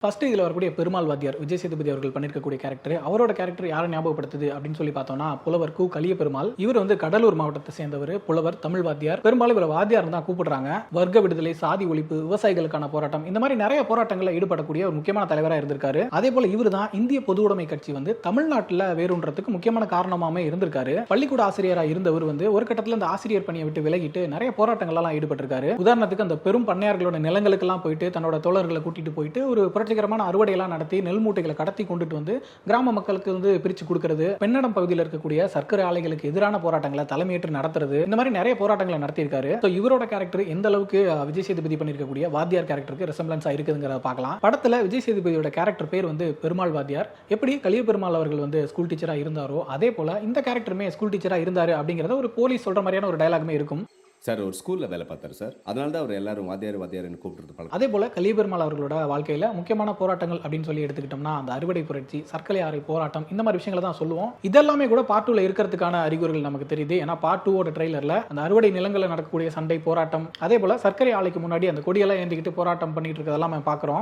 First இதில் வரக்கூடிய பெருமாள் வாத்தியார் விஜய் சேதுபதி அவர்கள் பண்ணியிருக்கக்கூடிய கேரக்டர், அவரோட கேரக்டர் யாரை ஞாபகப்படுத்துது அப்படின்னு சொல்லி பார்த்தோம்னா புலவர் கு கலிய பெருமாள். இவர் வந்து கடலூர் மாவட்டத்தை சேர்ந்தவர், புலவர், தமிழ் வாத்தியார். பெரும்பாலும் இவர் வாத்தியார் தான் கூப்பிடுறாங்க. வர்க்க விடுதலை, சாதி ஒழிப்பு, விவசாயிகளுக்கான போராட்டம், இந்த மாதிரி நிறைய போராட்டங்களில் ஈடுபடக்கூடிய ஒரு முக்கியமான தலைவராக இருந்திருக்காரு. அதே போல இவர் தான் இந்திய பொது உடைமை கட்சி வந்து தமிழ்நாட்டில் வேரூன்றதுக்கு முக்கியமான காரணமாகவே இருந்திருக்காரு. பள்ளிக்கூட ஆசிரியராக இருந்தவர் வந்து ஒரு கட்டத்தில் அந்த ஆசிரியர் பணியை விட்டு விலகிட்டு நிறைய போராட்டங்கள்லாம் ஈடுபட்டிருக்காரு. உதாரணத்துக்கு அந்த பெரும் பண்ணையார்களோட நிலங்களுக்கெல்லாம் போயிட்டு தன்னோட தோழர்களை கூட்டிட்டு போயிட்டு ஒரு புரட்சிகரமான அறுவடையெல்லாம் நடத்தி நெல் மூட்டைகளை கடத்தி கொண்டுட்டு வந்து கிராம மக்களுக்கு வந்து பிரிச்சு கொடுக்கிறது, பெண்ணடம் பகுதியில் இருக்கக்கூடிய சர்க்கரை ஆலைகளுக்கு எதிரான போராட்டங்களை தலைமையேற்று நடத்துறது, இந்த மாதிரி நிறைய போராட்டங்களை நடத்தியிருக்காரு. இவரோட கேரக்டர் எந்த அளவுக்கு விஜய் சேதுபதி பண்ணியிருக்கக்கூடிய வாத்தியார் கேரக்டருக்கு ரெசம்பிளன்ஸா இருக்குதுங்கிறத பார்க்கலாம். படத்துல விஜய் சேதுபதியோட கேரக்டர் பேர் வந்து பெருமாள் வாத்தியார். எப்படி கலிய பெருமாள் அவர்கள் வந்து ஸ்கூல் டீச்சரா இருந்தாரோ அதே போல இந்த கேரக்டருமே ஸ்கூல் டீச்சரா இருந்தாரு அப்படிங்கறத ஒரு போலீஸ் சொல்ற மாதிரியான ஒரு டயலாகுமே இருக்கும். சார் ஒரு ஸ்கூலில் வேலை பார்த்தாரு சார், அதனால தான் அவர் எல்லாரும் வாத்தியார்னு கூப்பிட்டு பழக்கம். அதே போல கலிய பெருமாள் அவர்களோட வாழ்க்கையில முக்கியமான போராட்டங்கள் அப்படின்னு சொல்லி எடுத்துக்கிட்டோம்னா அந்த அறுவடை புரட்சி, சர்க்கரை ஆலை போராட்டம், இந்த மாதிரி விஷயங்களை தான் சொல்லுவோம். இதெல்லாமே கூட பார்ட் 2ல இருக்கிறதுக்கான அறிகுறிகள் நமக்கு தெரியுது. ஏன்னா பார்ட் 2 ட்ரெய்லர்ல அந்த அறுவடை நிலங்களில் நடக்கக்கூடிய சண்டை, போராட்டம், அதே போல சர்க்கரை ஆலைக்கு முன்னாடி அந்த கொடியெல்லாம் ஏந்திக்கிட்டு போராட்டம் பண்ணிட்டு இருக்கிறதெல்லாம் நம்ம பார்க்குறோம்.